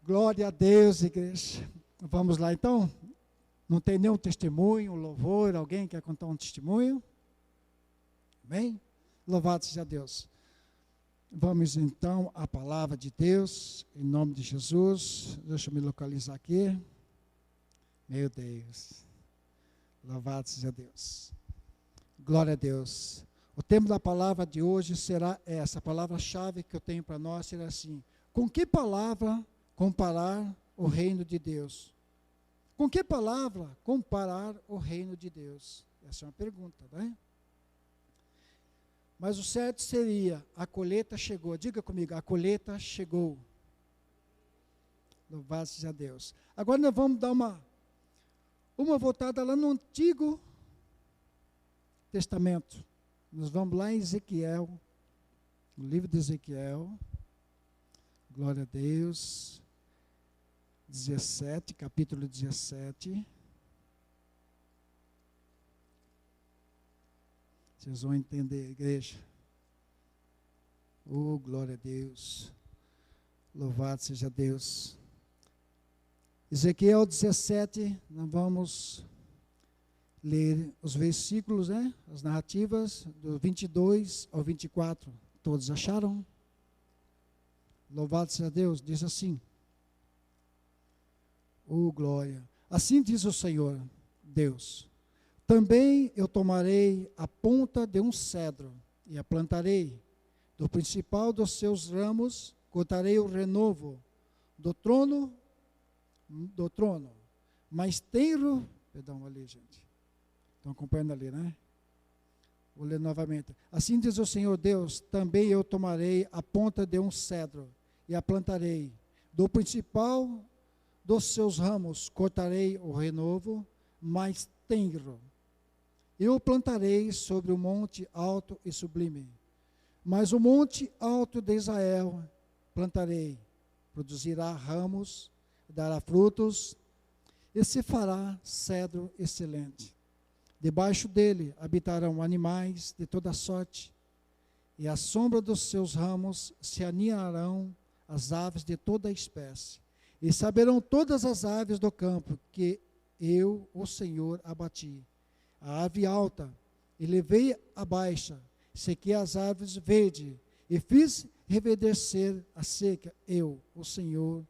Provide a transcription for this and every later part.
Glória a Deus, igreja. Vamos lá então? Não tem nenhum testemunho, louvor, alguém quer contar um testemunho? Bem? Louvado seja Deus. Vamos então à palavra de Deus, em nome de Jesus. Deixa eu me localizar aqui. Meu Deus. Louvado seja Deus. Glória a Deus. O tema da palavra de hoje será essa. A palavra-chave que eu tenho para nós será assim: com que palavra comparar o reino de Deus? Com que palavra comparar o reino de Deus? Essa é uma pergunta, né? Mas o certo seria: a colheita chegou. Diga comigo, a colheita chegou. Louvado seja Deus. Agora nós vamos dar uma voltada lá no Antigo Testamento. Nós vamos lá em Ezequiel, no livro de Ezequiel. Glória a Deus. 17, capítulo 17. Vocês vão entender, igreja. Oh, glória a Deus. Louvado seja Deus. Ezequiel 17, nós vamos ler os versículos, né? As narrativas, do 22 ao 24. Todos acharam? Louvado seja Deus. Diz assim: oh, glória. Assim diz o Senhor, Deus: também eu tomarei a ponta de um cedro e a plantarei. Do principal dos seus ramos cortarei o renovo do trono, mais tenro. Perdão, ali, gente. Estão acompanhando ali, né? Vou ler novamente. Assim diz o Senhor Deus: também eu tomarei a ponta de um cedro e a plantarei. Do principal dos seus ramos cortarei o renovo, mais tenro. Eu o plantarei sobre o monte alto e sublime. Mas o monte alto de Israel plantarei. Produzirá ramos, dará frutos, e se fará cedro excelente. Debaixo dele habitarão animais de toda sorte, e à sombra dos seus ramos se aninharão as aves de toda espécie. E saberão todas as aves do campo que eu, o Senhor, abati. A ave alta, e levei a baixa, sequei as aves verdes, e fiz reverdecer a seca. Eu, o Senhor,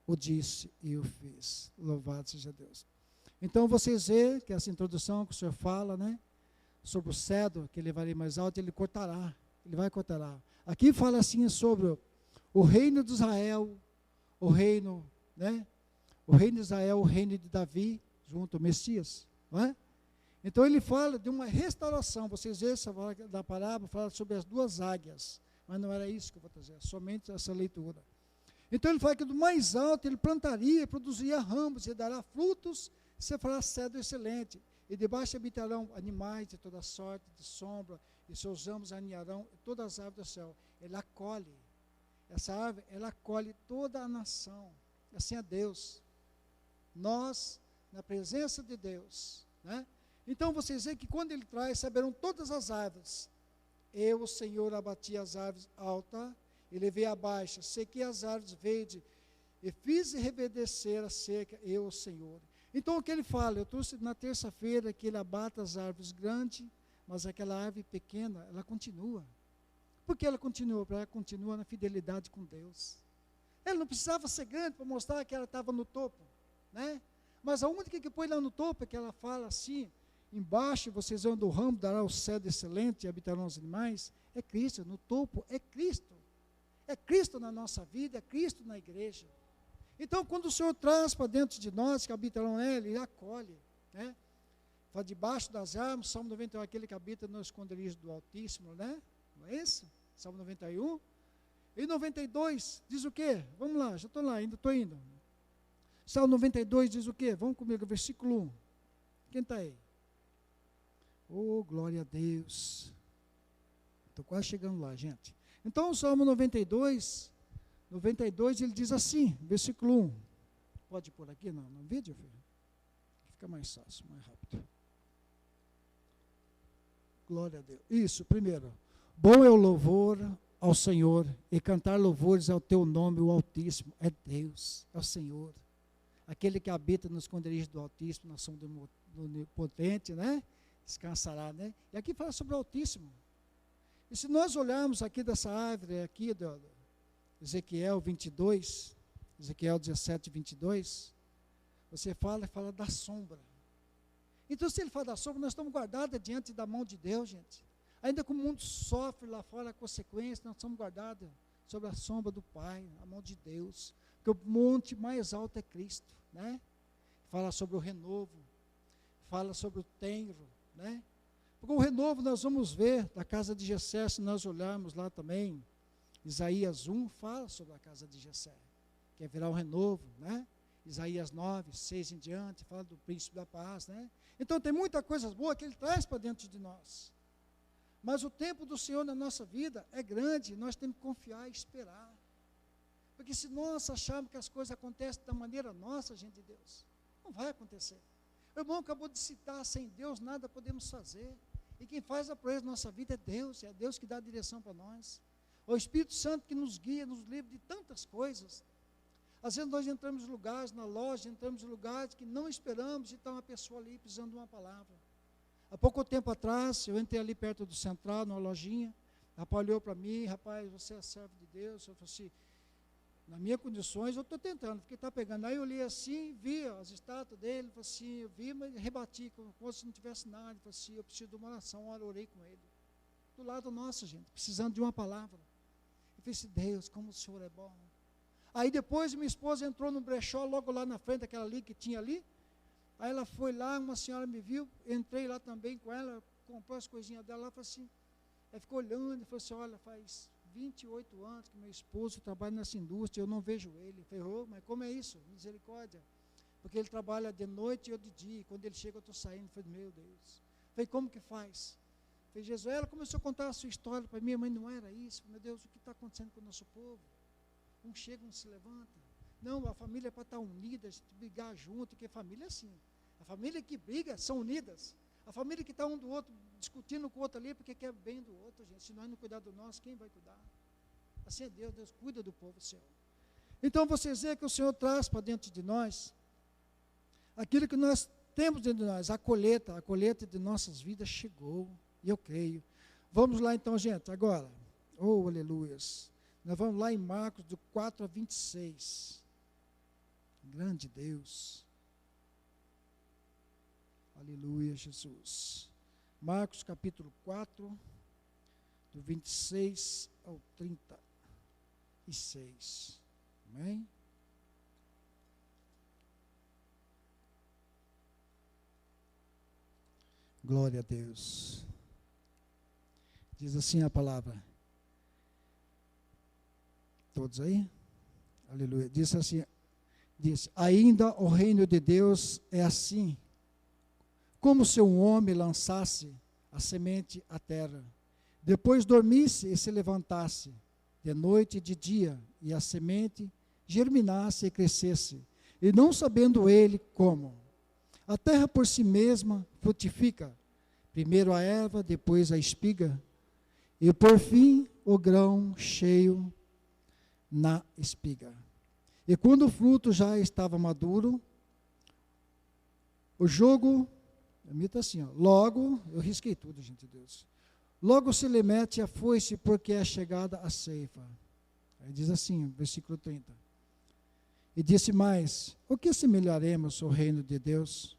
o disse e o fiz. Louvado seja Deus. Então vocês veem que essa introdução que o Senhor fala, né? Sobre o cedro, que ele levarei mais alto, ele cortará. Ele vai cortar. Aqui fala assim sobre o reino de Israel, o reino, né? O reino de Israel, o reino de Davi, junto ao Messias, não é? Então ele fala de uma restauração. Vocês veem essa da parábola, fala sobre as duas águias, mas não era isso que eu vou trazer, somente essa leitura. Então ele fala que do mais alto ele plantaria, produziria ramos, e dará frutos, você fará cedro excelente, e debaixo habitarão animais de toda sorte, de sombra, e seus ramos aninharão todas as aves do céu. Ele acolhe, essa árvore, ela acolhe toda a nação. Assim é Deus. Nós, na presença de Deus, né? Então vocês veem que quando ele traz, saberão todas as árvores. Eu, o Senhor, abati as árvores altas, e levei a baixa, sequei as árvores verdes, e fiz reverdecer a seca, eu, o Senhor. Então o que ele fala? Eu trouxe na terça-feira que ele abata as árvores grandes, mas aquela árvore pequena, ela continua. Por que ela continua? Porque ela continua na fidelidade com Deus. Ela não precisava ser grande para mostrar que ela estava no topo, né? Mas a única que põe lá no topo é que ela fala assim: embaixo vocês vão do ramo, dará o cedro excelente e habitarão os animais. É Cristo, no topo é Cristo. É Cristo na nossa vida, é Cristo na igreja. Então, quando o Senhor traz para dentro de nós, que habitarão nele, ele acolhe, né? Fala debaixo das árvores, Salmo 91, aquele que habita no esconderijo do Altíssimo, né? Não é esse? Salmo 91. E 92 diz o quê? Vamos lá, já estou lá, ainda estou indo. Salmo 92 diz o quê? Vamos comigo, versículo 1. Quem está aí? Oh, glória a Deus. Estou quase chegando lá, gente. Então, o Salmo 92 ele diz assim, versículo 1. Pode pôr aqui no vídeo, filho? Fica mais fácil, mais rápido. Glória a Deus. Isso, primeiro. Bom é o louvor ao Senhor e cantar louvores ao teu nome, o Altíssimo. É Deus, é o Senhor. Aquele que habita nos esconderijos do Altíssimo, na sombra do Onipotente, né? Descansará, né? E aqui fala sobre o Altíssimo. E se nós olharmos aqui dessa árvore, aqui do Ezequiel 22, Ezequiel 17, 22, você fala da sombra. Então, se ele fala da sombra, nós estamos guardados diante da mão de Deus, gente. Ainda que o mundo sofre lá fora a consequência, nós estamos guardados sobre a sombra do Pai, a mão de Deus. Porque o monte mais alto é Cristo, né? Fala sobre o renovo, fala sobre o tenro, né? Porque o renovo nós vamos ver da casa de Jessé, se nós olharmos lá também, Isaías 1 fala sobre a casa de Jessé, que é virar um renovo, né? Isaías 9, 6 em diante, fala do príncipe da paz, né? Então tem muita coisa boa que ele traz para dentro de nós. Mas o tempo do Senhor na nossa vida é grande, nós temos que confiar e esperar. Porque se nós acharmos que as coisas acontecem da maneira nossa, gente de Deus, não vai acontecer. O irmão acabou de citar, sem Deus nada podemos fazer. E quem faz a proeza da nossa vida é Deus que dá a direção para nós. O Espírito Santo que nos guia, nos livra de tantas coisas. Às vezes nós entramos em lugares, na loja, entramos em lugares que não esperamos e está uma pessoa ali precisando de uma palavra. Há pouco tempo atrás, eu entrei ali perto do Central, numa lojinha, o rapaz olhou para mim, rapaz, você é servo de Deus, eu falei assim, nas minhas condições, eu estou tentando, porque está pegando. Aí eu olhei assim, vi as estátuas dele, falei assim, eu vi, mas rebati, como se não tivesse nada, falei assim, eu preciso de uma oração, uma hora eu orei com ele. Do lado nosso, gente, precisando de uma palavra. Eu falei assim, Deus, como o Senhor é bom. Aí depois minha esposa entrou no brechó, logo lá na frente, aquela ali que tinha ali. Aí ela foi lá, uma senhora me viu, entrei lá também com ela, comprou as coisinhas dela lá, falou assim, ela ficou olhando e falou assim, olha, faz 28 anos que meu esposo trabalha nessa indústria, eu não vejo ele. Eu falei, oh, mas como é isso? Misericórdia. Porque ele trabalha de noite e eu de dia, e quando ele chega eu estou saindo. Eu falei, meu Deus. Eu falei, como que faz? Eu falei, Jesus, ela começou a contar a sua história para mim, mas não era isso. Meu Deus, o que está acontecendo com o nosso povo? Um chega, um se levanta. Não, a família é para estar unida, brigar junto, porque família é assim. A família que briga são unidas. A família que está um do outro, discutindo com o outro ali, porque quer bem do outro, gente. Se nós não cuidar do nosso, quem vai cuidar? Assim é Deus, Deus cuida do povo seu. Então vocês veem que o Senhor traz para dentro de nós aquilo que nós temos dentro de nós, a colheita de nossas vidas chegou, e eu creio. Vamos lá então, gente, agora. Oh, aleluias. Nós vamos lá em Marcos, do 4 a 26. Grande Deus. Aleluia, Jesus. Marcos capítulo 4, do 26 ao 36. Amém? Glória a Deus. Diz assim a palavra. Todos aí? Aleluia. Diz assim, ainda o reino de Deus é assim, como se um homem lançasse a semente à terra, depois dormisse e se levantasse, de noite e de dia, e a semente germinasse e crescesse, e não sabendo ele como. A terra por si mesma frutifica, primeiro a erva, depois a espiga, e por fim o grão cheio na espiga. E quando o fruto já estava maduro, o jogo, imita assim, ó, logo, eu risquei tudo, gente de Deus, logo se lhe mete a foice, porque é chegada a ceifa. Aí diz assim, versículo 30. E disse mais, o que semelharemos ao reino de Deus?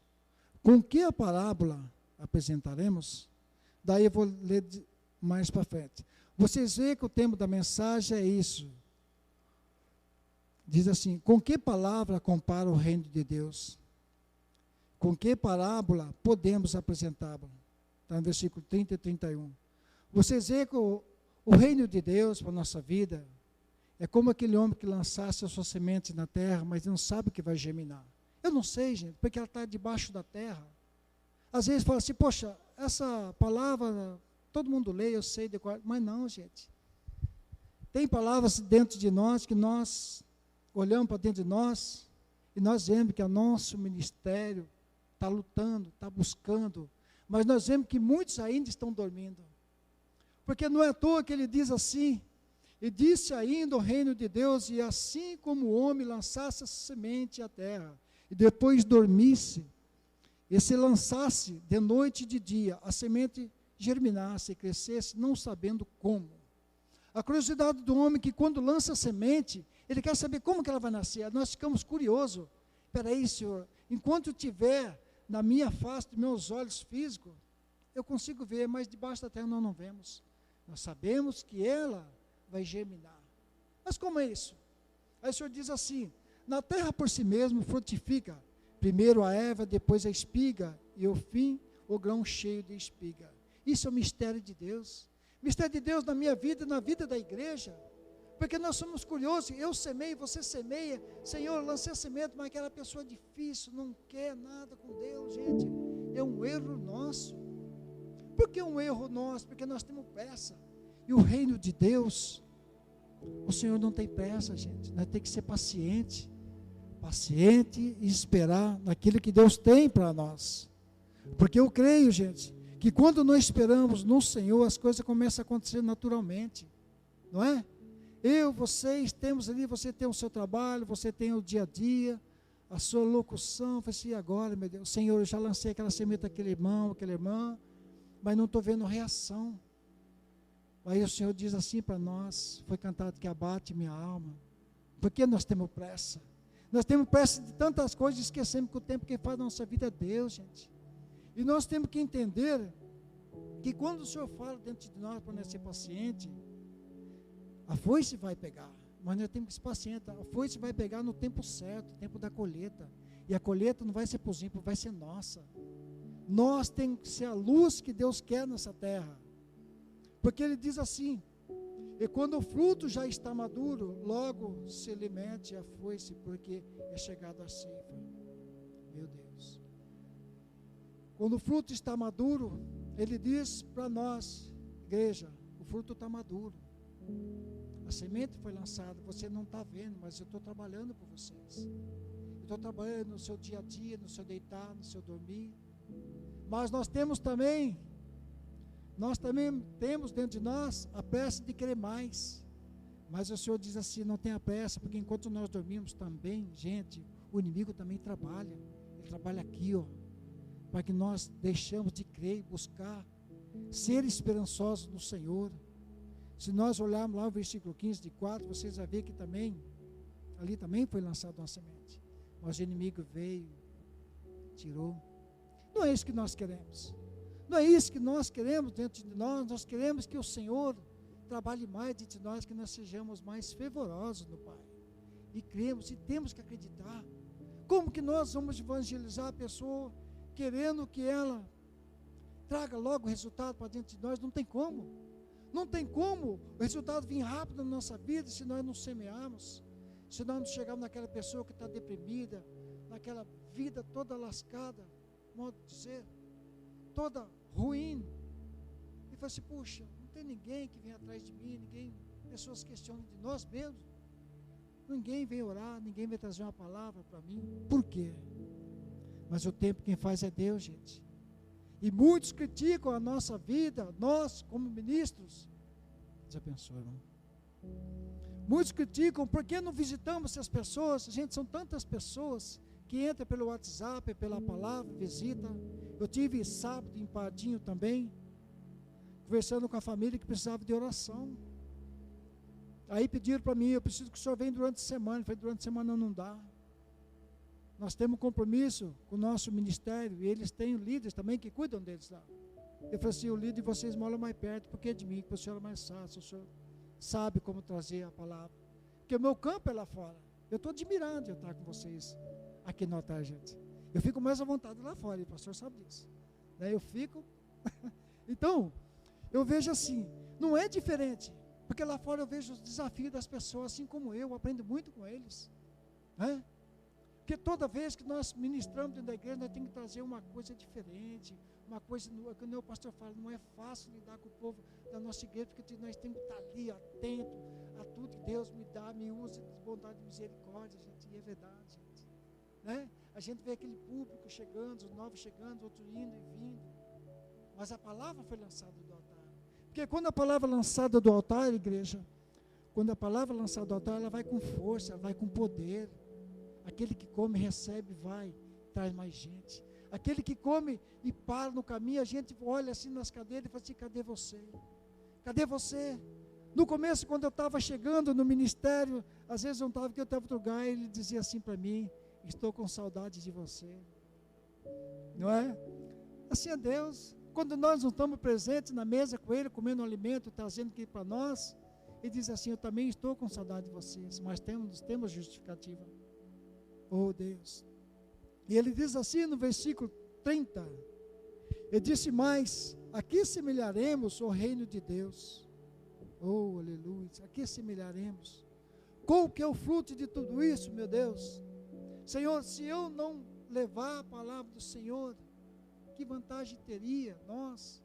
Com que a parábola apresentaremos? Daí eu vou ler mais para frente. Vocês veem que o tema da mensagem é isso. Diz assim, com que palavra compara o reino de Deus? Com que parábola podemos apresentá-la? Está no versículo 30 e 31. Vocês veem que o reino de Deus para a nossa vida é como aquele homem que lançasse as suas sementes na terra, mas não sabe o que vai germinar. Eu não sei, gente, porque ela está debaixo da terra. Às vezes fala assim, poxa, essa palavra, todo mundo lê, eu sei decorar, mas não, gente. Tem palavras dentro de nós que nós olhamos para dentro de nós e nós vemos que o nosso ministério está lutando, está buscando, mas nós vemos que muitos ainda estão dormindo. Porque não é à toa que ele diz assim, E disse ainda o reino de Deus, e assim como o homem lançasse a semente à terra, e depois dormisse, e se lançasse de noite e de dia, a semente germinasse e crescesse, não sabendo como. A curiosidade do homem é que quando lança a semente, ele quer saber como que ela vai nascer. Nós ficamos curiosos. Espera aí, Senhor, enquanto eu estiver na minha face, dos meus olhos físicos, eu consigo ver, mas debaixo da terra nós não vemos. Nós sabemos que ela vai germinar. Mas como é isso? Aí o Senhor diz assim, na terra por si mesmo frutifica, primeiro a erva, depois a espiga, e ao fim o grão cheio de espiga. Isso é o mistério de Deus. Mistério de Deus na minha vida e na vida da igreja. Porque nós somos curiosos, eu semeio, você semeia, Senhor, lancei a semente, mas aquela pessoa é difícil, não quer nada com Deus, gente. É um erro nosso. Por que um erro nosso? Porque nós temos pressa. E o reino de Deus, o Senhor não tem pressa, gente. Nós temos que ser paciente. Paciente e esperar naquilo que Deus tem para nós. Porque eu creio, gente, que quando nós esperamos no Senhor, as coisas começam a acontecer naturalmente. Não é? Eu, vocês, temos ali, você tem o seu trabalho, você tem o dia a dia, a sua locução. Eu falei assim, agora, meu Deus, Senhor, eu já lancei aquela semente daquele irmão, aquela irmã, mas não estou vendo reação. Aí o Senhor diz assim para nós, foi cantado que abate minha alma. Por que nós temos pressa? Nós temos pressa de tantas coisas, esquecemos que o tempo que faz na nossa vida é Deus, gente. E nós temos que entender que quando o Senhor fala dentro de nós para nós ser paciente, a foice vai pegar, mas nós temos que ser paciente. A foice vai pegar no tempo certo, no tempo da colheita. E a colheita não vai ser para os ímpios, vai ser nossa. Nós temos que ser a luz que Deus quer nessa terra. Porque Ele diz assim, e quando o fruto já está maduro, logo se lhe mete a foice, porque é chegado a ceifa. Meu Deus. Quando o fruto está maduro, Ele diz para nós, igreja, o fruto está maduro. A semente foi lançada, você não está vendo, mas eu estou trabalhando por vocês. Eu estou trabalhando no seu dia a dia, no seu deitar, no seu dormir. Mas nós também temos dentro de nós a pressa de querer mais. Mas o Senhor diz assim, não tenha pressa, porque enquanto nós dormimos também, gente, o inimigo também trabalha. Ele trabalha aqui, ó, para que nós deixamos de crer e buscar, ser esperançosos no Senhor. Se nós olharmos lá o versículo 15 de 4, vocês vão ver que também, ali também foi lançada uma semente. Mas o inimigo veio, tirou. Não é isso que nós queremos. Não é isso que nós queremos dentro de nós. Nós queremos que o Senhor trabalhe mais dentro de nós, que nós sejamos mais fervorosos no Pai. E cremos, e temos que acreditar. Como que nós vamos evangelizar a pessoa, querendo que ela traga logo o resultado para dentro de nós? Não tem como. Não tem como o resultado vir rápido na nossa vida se nós não semearmos, se nós não chegarmos naquela pessoa que está deprimida, naquela vida toda lascada, modo de dizer, toda ruim. E fala assim, puxa, não tem ninguém que vem atrás de mim, pessoas questionam de nós mesmos. Ninguém vem orar, ninguém vem trazer uma palavra para mim. Por quê? Mas o tempo quem faz é Deus, gente. E muitos criticam a nossa vida, nós como ministros. Deus abençoe, irmão. Muitos criticam, por que não visitamos essas pessoas? Gente, são tantas pessoas que entram pelo WhatsApp, pela palavra, visita. Eu tive sábado em Pardinho também, conversando com a família que precisava de oração. Aí pediram para mim, eu preciso que o senhor venha durante a semana. Eu falei, durante a semana não dá. Nós temos compromisso com o nosso ministério, e eles têm líderes também que cuidam deles lá. Eu falei assim, o líder de vocês mora mais perto, porque é de mim, porque o senhor é mais fácil, o senhor sabe como trazer a palavra. Porque o meu campo é lá fora. Eu estou admirando de estar com vocês aqui no altar, gente. Eu fico mais à vontade lá fora, e o pastor sabe disso. Daí eu fico... Então, eu vejo assim, não é diferente, porque lá fora eu vejo os desafios das pessoas, assim como eu aprendo muito com eles, né? Porque toda vez que nós ministramos dentro da igreja, nós temos que trazer uma coisa diferente, uma coisa, como o pastor fala, não é fácil lidar com o povo da nossa igreja, porque nós temos que estar ali atento a tudo que Deus me dá, me usa de bondade e misericórdia, gente, e é verdade, gente, né? A gente vê aquele público chegando, os novos chegando, outros indo e vindo, mas a palavra foi lançada do altar, porque quando a palavra é lançada do altar, igreja, quando a palavra é lançada do altar, ela vai com força, ela vai com poder. Aquele que come, recebe, vai, traz mais gente. Aquele que come e para no caminho, a gente olha assim nas cadeiras e fala assim, cadê você? Cadê você? No começo, quando eu estava chegando no ministério, às vezes eu não estava aqui, eu estava em outro lugar, ele dizia assim para mim, estou com saudade de você. Não é? Assim é Deus. Quando nós não estamos presentes na mesa com Ele, comendo um alimento, trazendo aqui para nós, Ele diz assim, eu também estou com saudade de vocês, mas temos justificativa. Oh Deus. E Ele diz assim no versículo 30, Ele disse mais, aqui semelharemos o reino de Deus. Oh, aleluia. Aqui semelharemos. Qual que é o fruto de tudo isso, meu Deus? Senhor, se eu não levar a palavra do Senhor, que vantagem teria nós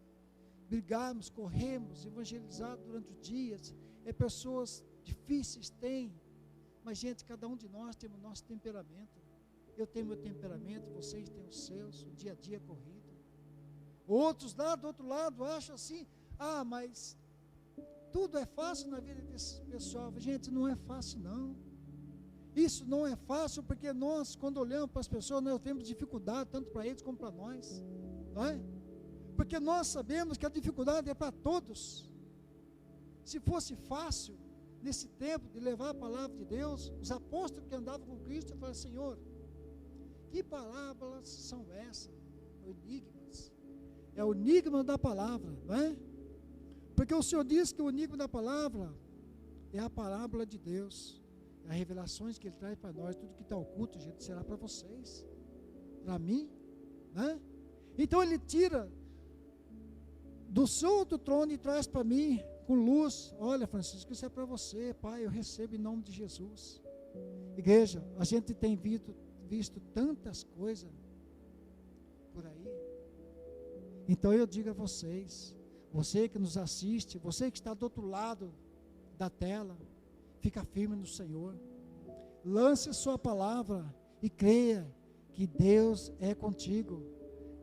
brigarmos, corrermos, evangelizar durante os dias? Pessoas difíceis têm, mas gente, cada um de nós tem o nosso temperamento. Eu tenho meu temperamento, vocês têm os seus, o dia a dia corrido. Outros lá do outro lado acham assim, mas tudo é fácil na vida desse pessoal. Gente, não é fácil não. Isso não é fácil porque nós, quando olhamos para as pessoas, nós temos dificuldade, tanto para eles como para nós. Não é? Porque nós sabemos que a dificuldade é para todos. Se fosse fácil, nesse tempo, de levar a palavra de Deus, os apóstolos que andavam com Cristo falaram, Senhor, que palavras são essas? Enigmas. É o enigma da palavra, não é? Porque o Senhor diz que o enigma da palavra é a parábola de Deus. As revelações que Ele traz para nós, tudo que está oculto, gente, será para vocês, para mim, né? Então Ele tira do seu outro trono e traz para mim, com luz, olha Francisco, isso é para você, Pai, eu recebo em nome de Jesus. Igreja, a gente tem visto tantas coisas por aí, então eu digo a vocês, você que nos assiste, você que está do outro lado da tela, fica firme no Senhor, lance a sua palavra e creia que Deus é contigo.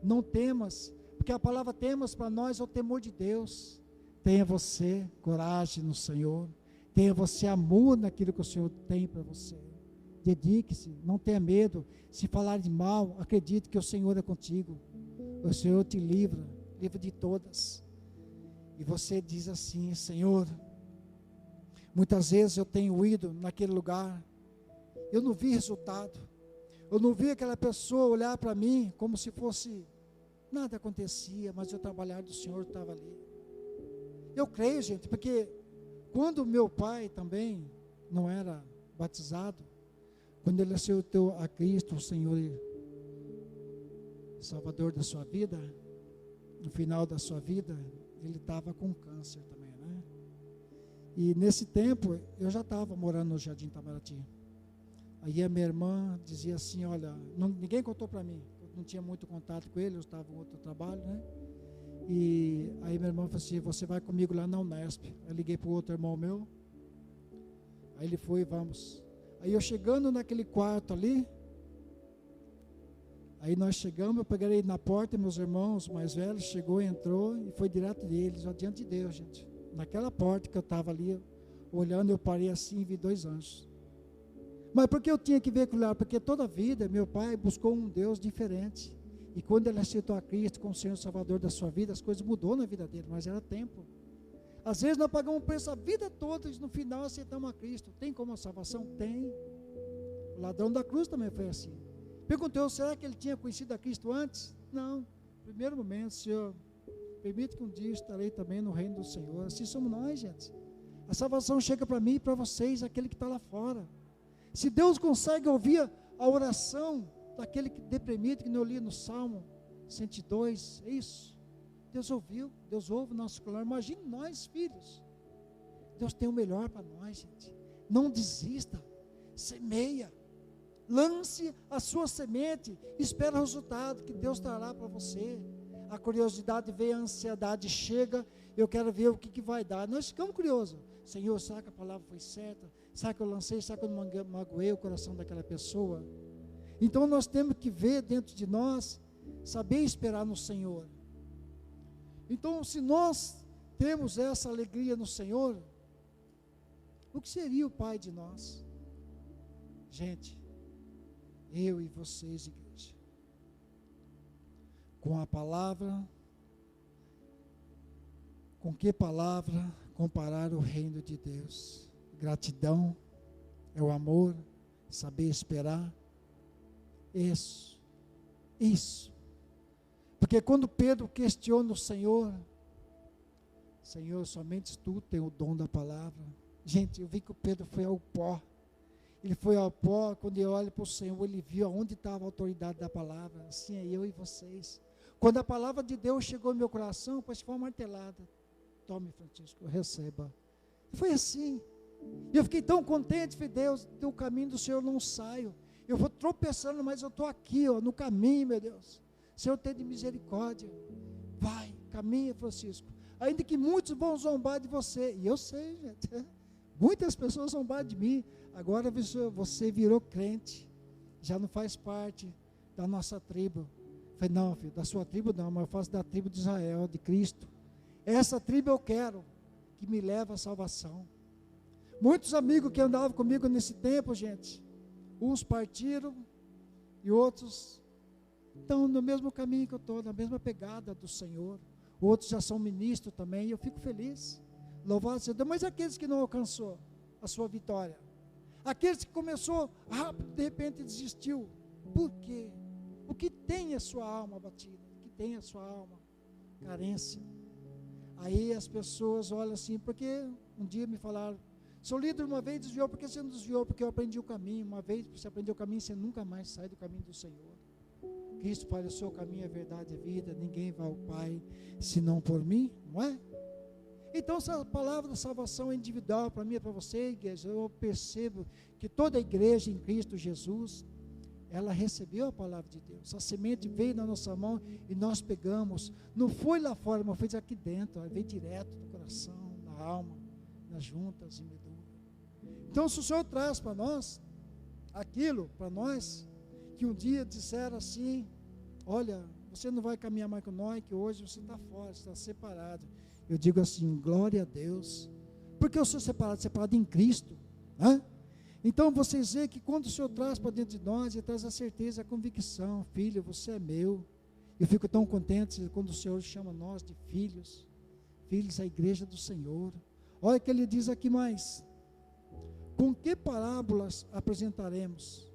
Não temas, porque a palavra temas para nós é o temor de Deus. Tenha você coragem no Senhor, tenha você amor naquilo que o Senhor tem para você. Dedique-se, não tenha medo. Se falar de mal, acredite que o Senhor é contigo. O Senhor te livra de todas. E você diz assim, Senhor, muitas vezes eu tenho ido naquele lugar, eu não vi resultado, eu não vi aquela pessoa olhar para mim como se fosse, nada acontecia, mas o trabalhar do Senhor estava ali. Eu creio, gente, porque quando meu pai também não era batizado, quando ele aceitou a Cristo, o Senhor e Salvador da sua vida, no final da sua vida, ele estava com câncer também, né? E nesse tempo, eu já estava morando no Jardim Itamaraty. Aí a minha irmã dizia assim, olha, ninguém contou para mim, eu não tinha muito contato com ele, eu estava em outro trabalho, né? E aí minha irmã falou assim, você vai comigo lá na Unesp. Eu liguei para o outro irmão meu, aí ele foi, vamos. Aí eu chegando naquele quarto ali, aí nós chegamos, eu peguei ele na porta, meus irmãos mais velhos, chegou, entrou e foi direto deles, adiante de Deus, gente. Naquela porta que eu estava ali, olhando, eu parei assim e vi 2 anjos. Mas por que eu tinha que ver aquilo lá? Porque toda a vida, meu pai buscou um Deus diferente. E quando ele aceitou a Cristo como Senhor Salvador da sua vida, as coisas mudou na vida dele, mas era tempo. Às vezes nós pagamos um preço a vida toda e no final aceitamos a Cristo. Tem como a salvação? Tem. O ladrão da cruz também foi assim. Perguntei, será que ele tinha conhecido a Cristo antes? Não. Primeiro momento, Senhor, permite que um dia estarei também no reino do Senhor. Assim somos nós, gente. A salvação chega para mim e para vocês, aquele que está lá fora. Se Deus consegue ouvir a oração daquele deprimido, que eu li no Salmo 102, é isso. Deus ouviu, Deus ouve o nosso clamor. Imagine nós, filhos. Deus tem o melhor para nós, gente. Não desista, semeia, lance a sua semente, espera o resultado que Deus trará para você. A curiosidade vem, a ansiedade chega, eu quero ver o que vai dar. Nós ficamos curiosos. Senhor, será que a palavra foi certa? Será que eu lancei? Será que eu não magoei o coração daquela pessoa? Então nós temos que ver dentro de nós, saber esperar no Senhor. Então, se nós temos essa alegria no Senhor, O que seria o Pai de nós? Gente, eu e vocês, igreja, com a palavra, com que palavra comparar o reino de Deus? Gratidão, é o amor, saber esperar. Isso. Porque quando Pedro questiona o Senhor, Senhor, somente tu tem o dom da palavra. Gente, eu vi que o Pedro foi ao pó. Ele foi ao pó, quando ele olha para o Senhor, ele viu aonde estava a autoridade da palavra. Assim é eu e vocês. Quando a palavra de Deus chegou no meu coração, parece que foi uma martelada. Tome, Francisco, receba. Foi assim. Eu fiquei tão contente, falei, Deus, do caminho do Senhor eu não saio. Eu vou tropeçando, mas eu estou aqui, ó, no caminho, meu Deus. Senhor, tenha de misericórdia. Vai, caminha, Francisco. Ainda que muitos vão zombar de você. E eu sei, gente. Muitas pessoas zombaram de mim. Agora você virou crente. Já não faz parte da nossa tribo. Falei, não, filho, da sua tribo não, mas eu faço da tribo de Israel, de Cristo. Essa tribo eu quero, que me leva à salvação. Muitos amigos que andavam comigo nesse tempo, gente, uns partiram e outros estão no mesmo caminho que eu estou, na mesma pegada do Senhor. Outros já são ministros também, e eu fico feliz. Louvado seja Deus. Mas aqueles que não alcançou a sua vitória, aqueles que começou rápido, de repente desistiu. Por quê? O que tem a sua alma abatida? O que tem a sua alma? Carência. Aí as pessoas olham assim, porque um dia me falaram, seu líder uma vez desviou, por que você não desviou? Porque eu aprendi o caminho. Uma vez você aprendeu o caminho, você nunca mais sai do caminho do Senhor. Cristo para o seu caminho, a verdade, a vida, ninguém vai ao Pai, senão por mim, não é? Então essa palavra da salvação é individual para mim e para você, igreja. Eu percebo que toda a igreja em Cristo Jesus, ela recebeu a palavra de Deus. A semente veio na nossa mão e nós pegamos. Não foi lá fora, mas foi aqui dentro. Ela veio direto no coração, na alma, nas juntas e medulas. Então se o Senhor traz para nós aquilo, para nós, que um dia disseram assim, olha, você não vai caminhar mais com nós, que hoje você está fora, você está separado. Eu digo assim, glória a Deus. Porque eu sou separado em Cristo, né? Então vocês veem que quando o Senhor traz para dentro de nós, Ele traz a certeza, a convicção, filho, você é meu. Eu fico tão contente quando o Senhor chama nós de filhos, filhos da igreja do Senhor. Olha o que Ele diz aqui mais, com que parábolas apresentaremos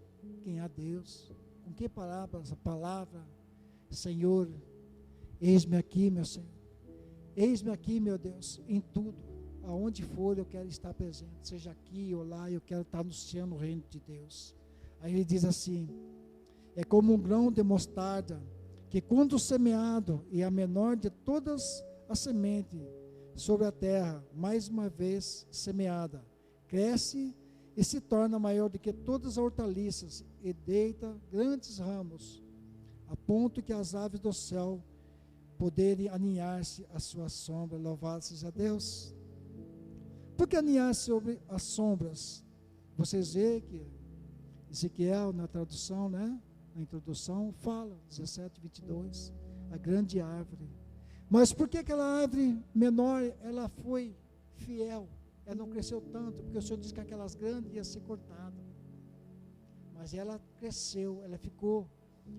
quem há Deus? Com que parábolas? A palavra, Senhor, eis-me aqui, meu Senhor, eis-me aqui, meu Deus, em tudo, aonde for eu quero estar presente, seja aqui ou lá, eu quero estar anunciando o reino de Deus. Aí ele diz assim, é como um grão de mostarda, que quando semeado, é a menor de todas as sementes sobre a terra, mais uma vez semeada, cresce e se torna maior do que todas as hortaliças, e deita grandes ramos, a ponto que as aves do céu poderem aninhar-se à sua sombra. Louvado seja Deus. Por que aninhar-se sobre as sombras? Vocês veem que Ezequiel, na tradução, né, na introdução, fala, 17, 22, a grande árvore. Mas por que aquela árvore menor, ela foi fiel? Ela não cresceu tanto, porque o Senhor disse que aquelas grandes iam ser cortadas. Mas ela cresceu, ela ficou.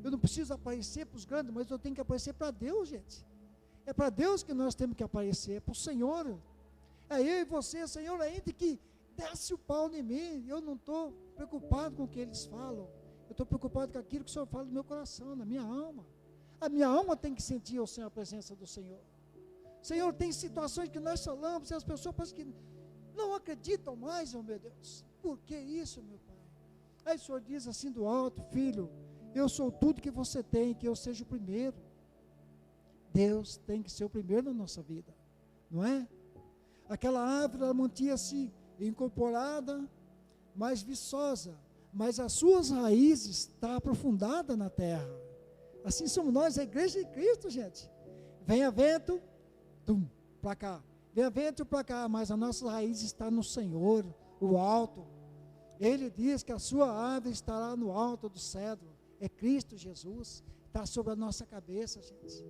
Eu não preciso aparecer para os grandes, mas eu tenho que aparecer para Deus, gente. É para Deus que nós temos que aparecer, é para o Senhor. É eu e você, Senhor, ainda que desce o pau em mim, eu não estou preocupado com o que eles falam. Eu estou preocupado com aquilo que o Senhor fala no meu coração, na minha alma. A minha alma tem que sentir, Senhor, a presença do Senhor. Senhor, tem situações que nós falamos e as pessoas parecem que não acreditam mais, oh meu Deus. Por que isso, meu Pai? Aí o Senhor diz assim do alto, filho, eu sou tudo que você tem, que eu seja o primeiro. Deus tem que ser o primeiro na nossa vida, não é? Aquela árvore, ela mantinha-se incorporada, mais viçosa, mas as suas raízes estão aprofundadas na terra. Assim somos nós, a igreja de Cristo, gente. Venha vento, para cá. Venha vento para cá, mas a nossa raiz está no Senhor, o alto. Ele diz que a sua árvore estará no alto do cedro. É Cristo Jesus, está sobre a nossa cabeça, gente.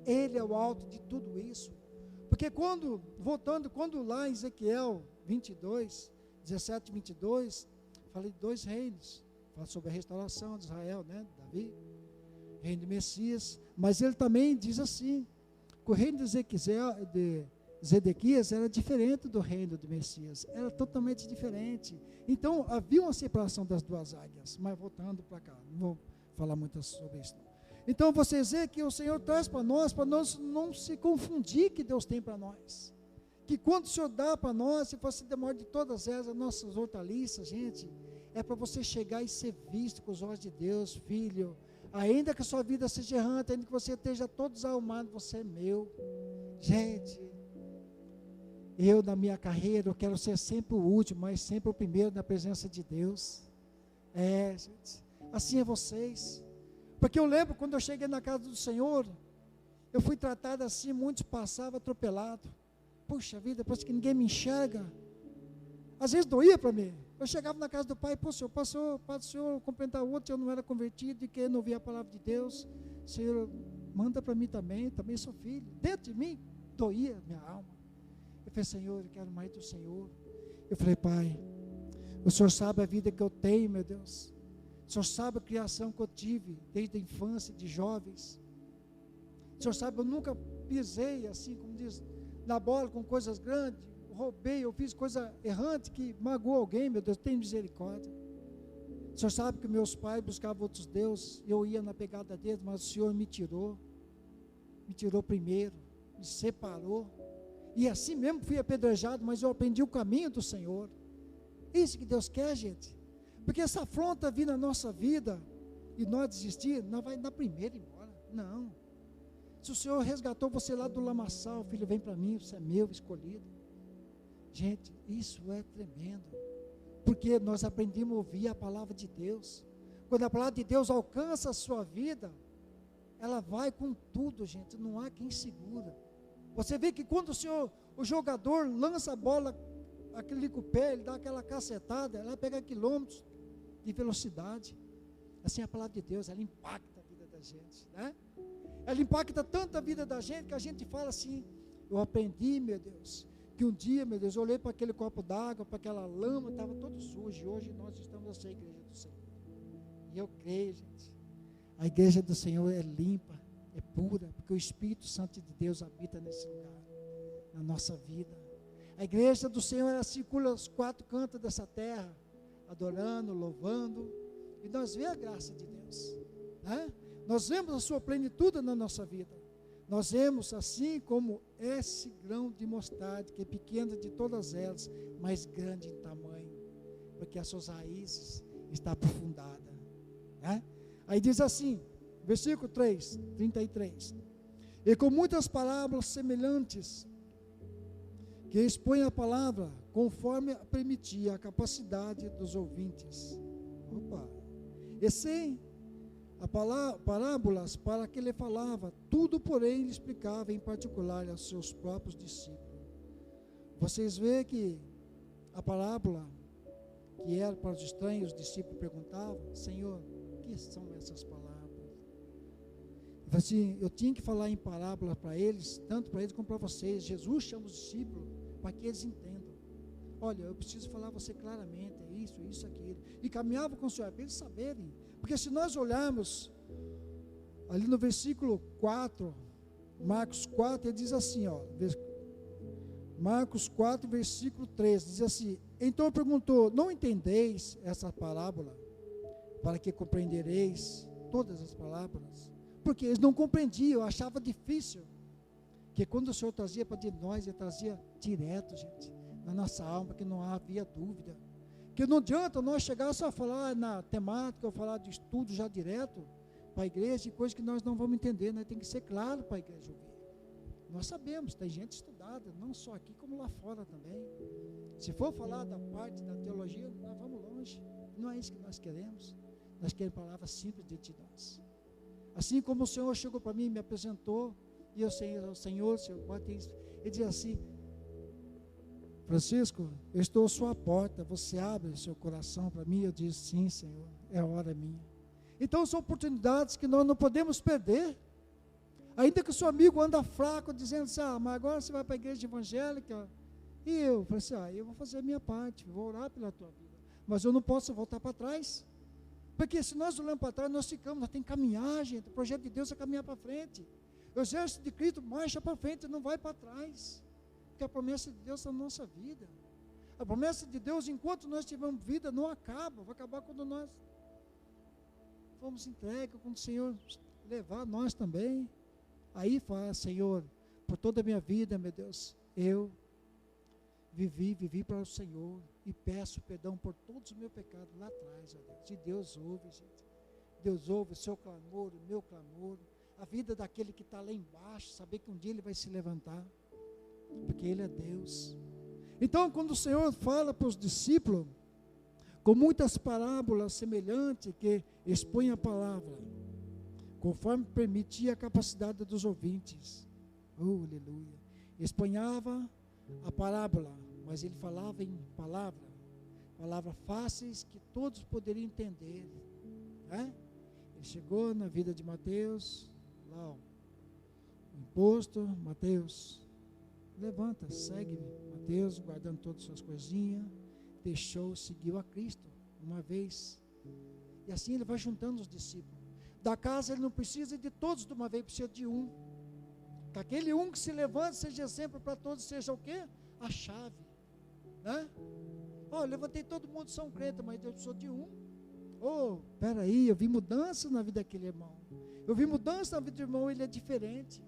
Ele é o alto de tudo isso. Porque quando lá em Ezequiel 22, 17, 22, fala de 2 reinos. Fala sobre a restauração de Israel, né? Davi, reino de Messias. Mas ele também diz assim, que o reino de Zedequias era diferente do reino de Messias. Era totalmente diferente. Então, havia uma separação das 2 águias. Mas voltando para cá, não vou falar muito sobre isso. Então, vocês veem que o Senhor traz para nós não se confundir que Deus tem para nós. Que quando o Senhor dá para nós, se você demora de todas elas, as nossas hortaliças, gente, é para você chegar e ser visto com os olhos de Deus, filho. Ainda que a sua vida seja errante, ainda que você esteja todo desalmado, você é meu. Gente, eu na minha carreira, eu quero ser sempre o último, mas sempre o primeiro na presença de Deus. Gente, assim é vocês. Porque eu lembro quando eu cheguei na casa do Senhor, eu fui tratado assim, muitos passavam atropelado. Puxa vida, depois que ninguém me enxerga. Às vezes doía para mim. Eu chegava na casa do pai, pô, Senhor, passou, Padre, o Senhor cumprimentar o outro, eu não era convertido, e que não ouvia a palavra de Deus. Senhor, manda para mim também sou filho. Dentro de mim, doía minha alma. Eu falei, Senhor, eu quero mais do Senhor. Eu falei, Pai, o Senhor sabe a vida que eu tenho, meu Deus. O Senhor sabe a criação que eu tive, desde a infância, de jovens. O Senhor sabe, eu nunca pisei, assim como diz, na bola com coisas grandes, roubei, eu fiz coisa errante que magoou alguém, meu Deus, tem misericórdia. O Senhor sabe que meus pais buscavam outros deuses, eu ia na pegada deles, mas o Senhor me tirou primeiro, me separou, e assim mesmo fui apedrejado, mas eu aprendi o caminho do Senhor. Isso que Deus quer, gente, porque essa afronta vir na nossa vida, e nós desistir, não vai na primeira embora, não. Se o Senhor resgatou você lá do lamaçal, filho, vem para mim, você é meu escolhido. Gente, isso é tremendo, porque nós aprendemos a ouvir a palavra de Deus. Quando a palavra de Deus alcança a sua vida, ela vai com tudo, gente, não há quem segura. Você vê que quando o jogador lança a bola, aquele com o pé, ele dá aquela cacetada, ela pega quilômetros de velocidade. Assim é a palavra de Deus, ela impacta a vida da gente, né? Ela impacta tanto a vida da gente, que a gente fala assim, eu aprendi, meu Deus, que um dia, meu Deus, eu olhei para aquele copo d'água, para aquela lama, estava todo sujo, e hoje nós estamos nessa igreja do Senhor. E eu creio, gente, a igreja do Senhor é limpa, é pura, porque o Espírito Santo de Deus habita nesse lugar, na nossa vida. A igreja do Senhor, ela circula os 4 cantos dessa terra, adorando, louvando, e nós vemos a graça de Deus, né? Nós vemos a sua plenitude na nossa vida. Nós vemos assim como esse grão de mostarda, que é pequena de todas elas, mas grande em tamanho, porque as suas raízes estão aprofundadas, né? Aí diz assim, versículo 3, 33, e com muitas parábolas semelhantes, que expõe a palavra, conforme permitia a capacidade dos ouvintes. E sem parábolas para que ele falava, tudo porém ele explicava em particular aos seus próprios discípulos. Vocês veem que a parábola que era para os estranhos, os discípulos perguntavam, Senhor, o que são essas parábolas? Assim, eu tinha que falar em parábola para eles, tanto para eles como para vocês. Jesus chama os discípulos para que eles entendam. Olha, eu preciso falar a você claramente, é isso, aquilo. E caminhava com o Senhor para eles saberem. Porque se nós olharmos ali no versículo 4, Marcos 4, ele diz assim, ó, Marcos 4, versículo 13, diz assim, então perguntou, não entendeis essa parábola, para que compreendereis todas as parábolas? Porque eles não compreendiam, achavam difícil, que quando o Senhor trazia para de nós, ele trazia direto, gente, na nossa alma, que não havia dúvida. Que não adianta nós chegar só a falar na temática, ou falar de estudo já direto para a igreja, e coisas que nós não vamos entender, né? Tem que ser claro para a igreja ouvir. Nós sabemos, tem gente estudada, não só aqui, como lá fora também. Se for falar da parte da teologia, nós vamos longe. Não é isso que nós queremos. Nós queremos palavras simples de nós. Assim como o Senhor chegou para mim e me apresentou, e eu, Senhor, ele diz assim, Francisco, eu estou à sua porta, você abre o seu coração para mim? Eu disse, sim, Senhor, é a hora minha. Então são oportunidades que nós não podemos perder. Ainda que o seu amigo anda fraco, dizendo assim, mas agora você vai para a igreja evangélica, E eu falei assim, eu vou fazer a minha parte, vou orar pela tua vida. Mas eu não posso voltar para trás. Porque se nós olhamos para trás, nós temos que caminhar, gente. O projeto de Deus é caminhar para frente. O exército de Cristo marcha para frente, não vai para trás. Porque a promessa de Deus está na nossa vida. A promessa de Deus, enquanto nós tivermos vida, não acaba. Vai acabar quando nós fomos entregues, quando o Senhor levar nós também. Aí fala, Senhor, por toda a minha vida, meu Deus, eu vivi para o Senhor e peço perdão por todos os meus pecados lá atrás, ó Deus. E Deus ouve, gente. Deus ouve o seu clamor, o meu clamor, a vida daquele que está lá embaixo, saber que um dia ele vai se levantar, porque ele é Deus. Então, quando o Senhor fala para os discípulos, com muitas parábolas semelhantes que expõem a palavra, conforme permitia a capacidade dos ouvintes, aleluia, expunhava a parábola, mas ele falava em palavras fáceis que todos poderiam entender, né? Ele chegou na vida de Mateus, lá, o imposto, Mateus, levanta, segue-me. Mateus, guardando todas as suas coisinhas, seguiu a Cristo, uma vez, e assim ele vai juntando os discípulos. Da casa ele não precisa de todos de uma vez, precisa de um. Que aquele um que se levanta seja exemplo para todos, seja o quê? A chave, né? Eu levantei todo mundo, são crentes, mas eu sou de um. Peraí, eu vi mudança na vida daquele irmão. Eu vi mudança na vida do irmão, ele é diferente.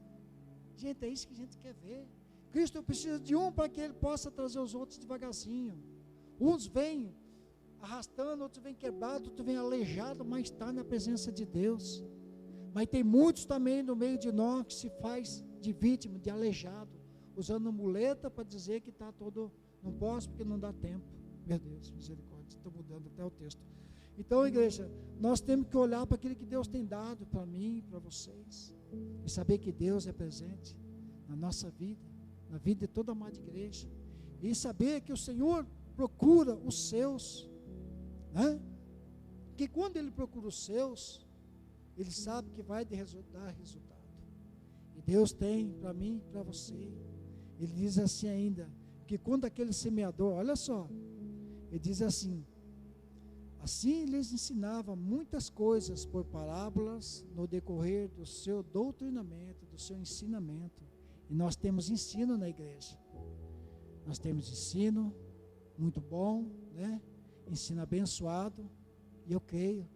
Gente, é isso que a gente quer ver. Cristo precisa de um para que ele possa trazer os outros devagarzinho. Uns vêm arrastando, outros vêm quebrados, outros vêm aleijado, mas está na presença de Deus. Mas tem muitos também no meio de nós que se faz de vítima, de aleijado, usando muleta para dizer que está todo, não posso porque não dá tempo. Meu Deus, misericórdia, estou mudando até o texto. Então, igreja, nós temos que olhar para aquilo que Deus tem dado para mim e para vocês, e saber que Deus é presente na nossa vida, na vida de toda a amada igreja, e saber que o Senhor procura os seus, né? Que quando Ele procura os seus, Ele sabe que vai dar resultado. E Deus tem para mim e para você. Ele diz assim ainda, que quando aquele semeador, olha só, ele diz assim lhes ensinava muitas coisas por parábolas no decorrer do seu doutrinamento, do seu ensinamento. E nós temos ensino na igreja. Nós temos ensino muito bom, né? Ensino abençoado. E eu creio,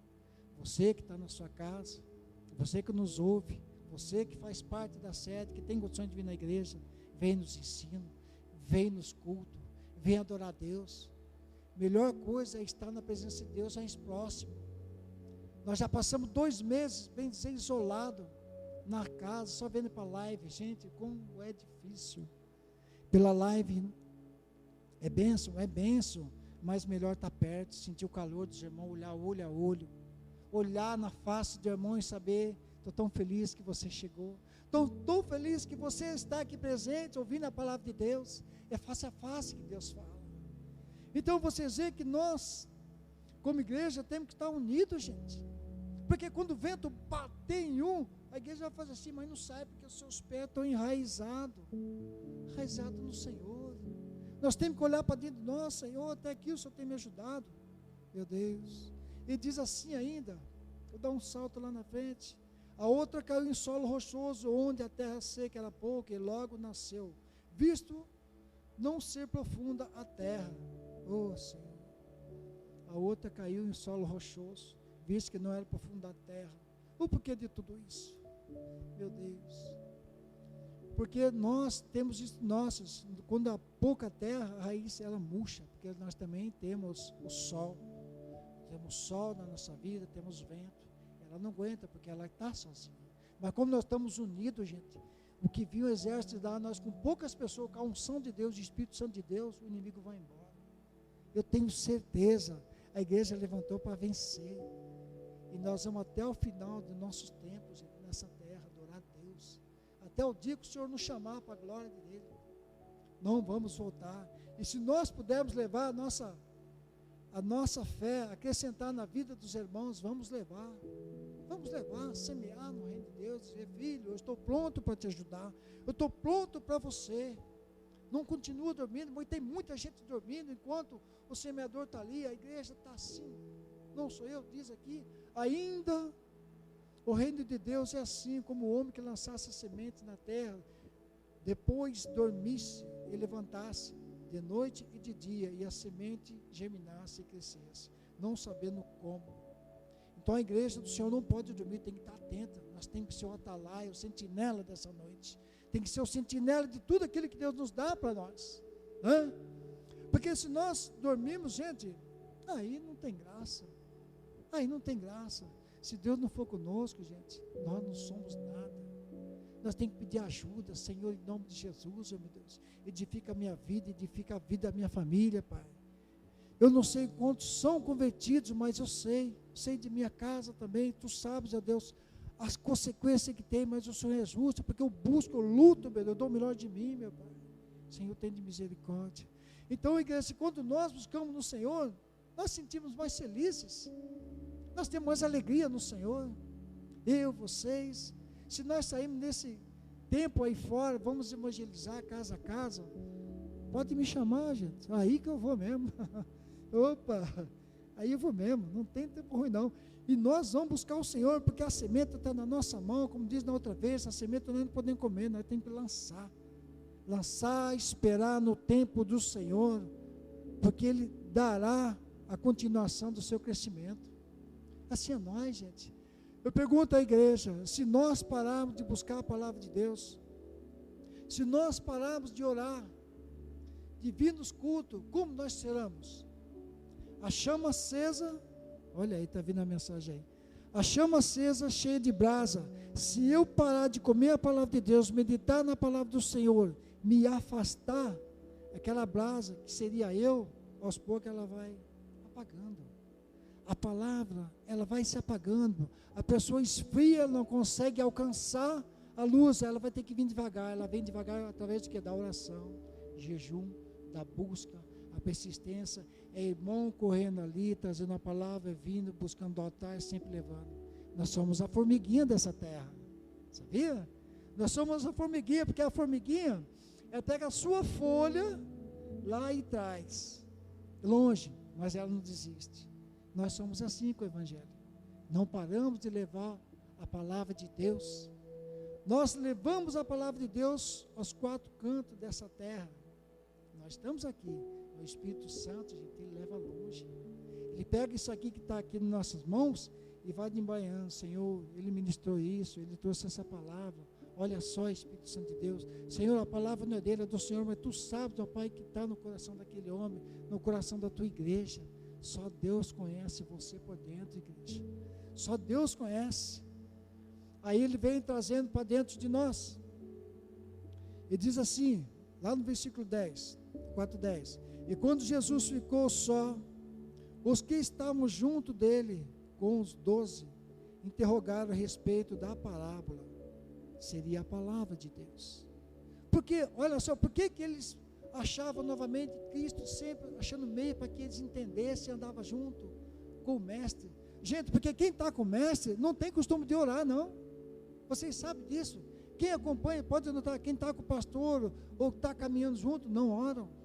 você que está na sua casa, você que nos ouve, você que faz parte da sede, que tem condições de vir na igreja, vem nos ensino, vem nos cultos, vem adorar a Deus. Melhor coisa é estar na presença de Deus mais próximo. Nós já passamos 2 meses, bem dizer, isolado na casa, só vendo para a live. Gente, como é difícil. Pela live é bênção, mas melhor estar perto, sentir o calor dos irmãos, olhar olho a olho, olhar na face do irmão e saber, estou tão feliz que você chegou, estou tão feliz que você está aqui presente, ouvindo a palavra de Deus. É face a face que Deus fala. Então vocês veem que nós, como igreja, temos que estar unidos, gente. Porque quando o vento bater em um, a igreja vai fazer assim, mas não sai, porque os seus pés estão enraizados no Senhor. Nós temos que olhar para dentro de nós, Senhor, até aqui o Senhor tem me ajudado. Meu Deus. E diz assim ainda, vou dar um salto lá na frente. A outra caiu em solo rochoso, onde a terra seca era pouca, e logo nasceu, visto não ser profunda a terra. Senhor. A outra caiu em solo rochoso, visto que não era profunda a terra. O porquê de tudo isso? Meu Deus. Porque nós temos isso, quando há pouca terra, a raiz ela murcha, porque nós também temos o sol. Temos sol na nossa vida, temos vento. Ela não aguenta, porque ela está sozinha. Mas como nós estamos unidos, gente, o que vinha o exército dar, nós com poucas pessoas, com a unção de Deus, o Espírito Santo de Deus, o inimigo vai embora. Eu tenho certeza, a igreja levantou para vencer. E nós vamos até o final dos nossos tempos, gente, nessa terra, adorar a Deus. Até o dia que o Senhor nos chamar para a glória dele. Não vamos voltar. E se nós pudermos levar a nossa fé, acrescentar na vida dos irmãos, vamos levar, semear no reino de Deus, dizer, filho, eu estou pronto para te ajudar, eu estou pronto para você, Não continua dormindo, porque tem muita gente dormindo, enquanto o semeador está ali, a igreja está assim. Não sou eu, diz aqui, ainda o reino de Deus é assim, como o homem que lançasse a semente na terra, depois dormisse e levantasse, de noite e de dia, e a semente germinasse e crescesse, não sabendo como. Então a igreja do Senhor não pode dormir, tem que estar atenta. Nós temos que ser o atalaia, o sentinela dessa noite. Tem que ser o sentinela de tudo aquilo que Deus nos dá para nós. Porque se nós dormirmos, gente, aí não tem graça. Aí não tem graça. Se Deus não for conosco, gente, nós não somos nada. Nós temos que pedir ajuda, Senhor, em nome de Jesus, oh meu Deus. Edifica a minha vida, edifica a vida da minha família, Pai. Eu não sei quantos são convertidos, mas eu sei de minha casa também. Tu sabes, ó Deus, as consequências que tem, mas o Senhor é justo, porque eu busco, eu luto, meu Deus, eu dou o melhor de mim, meu Pai. Senhor, tem de misericórdia. Então, igreja, quando nós buscamos no Senhor, nós sentimos mais felizes. Nós temos mais alegria no Senhor. Eu, vocês. Se nós sairmos nesse tempo aí fora, vamos evangelizar casa a casa, pode me chamar, gente. Aí que eu vou mesmo. Opa, aí eu vou mesmo. Não tem tempo ruim, não. E nós vamos buscar o Senhor, porque a semente está na nossa mão, como diz na outra vez, a semente nós não podemos comer, nós temos que lançar. Lançar, esperar no tempo do Senhor, porque Ele dará a continuação do seu crescimento. Assim é nós, gente. Eu pergunto à igreja, se nós pararmos de buscar a palavra de Deus, se nós pararmos de orar, de vir nos cultos, como nós seremos? A chama acesa, olha aí, está vindo a mensagem aí. A chama acesa, cheia de brasa. Se eu parar de comer a palavra de Deus, meditar na palavra do Senhor, me afastar, aquela brasa que seria eu, aos poucos ela vai apagando. A palavra, ela vai se apagando. A pessoa esfria, não consegue alcançar a luz, ela vai ter que vir devagar. Ela vem devagar através de quê? Da oração, jejum, da busca, a persistência. É irmão correndo ali, trazendo a palavra, vindo, buscando o altar, sempre levando. Nós somos a formiguinha dessa terra, sabia? Nós somos a formiguinha, porque a formiguinha, ela pega a sua folha lá e traz, longe, mas ela não desiste. Nós somos assim com o Evangelho. Não paramos de levar a palavra de Deus. Nós levamos a palavra de Deus aos quatro cantos dessa terra. Nós estamos aqui. O Espírito Santo, gente, ele leva longe. Ele pega isso aqui que está aqui nas nossas mãos e vai embanhando. Senhor, Ele ministrou isso, Ele trouxe essa palavra. Olha só, Espírito Santo de Deus. Senhor, a palavra não é dele, é do Senhor, mas Tu sabes, ó Pai, que está no coração daquele homem, no coração da Tua igreja. Só Deus conhece você por dentro, igreja. Só Deus conhece. Aí Ele vem trazendo para dentro de nós. E diz assim, lá no versículo 10, 4:10. E quando Jesus ficou só, os que estavam junto dele, com os 12, interrogaram a respeito da parábola. Seria a palavra de Deus. Porque, olha só, por que eles achavam novamente Cristo sempre achando meio para que eles entendessem e andavam junto com o mestre? Gente, porque quem está com o mestre não tem costume de orar, não. Vocês sabem disso. Quem acompanha, pode notar, quem está com o pastor ou está caminhando junto, não oram.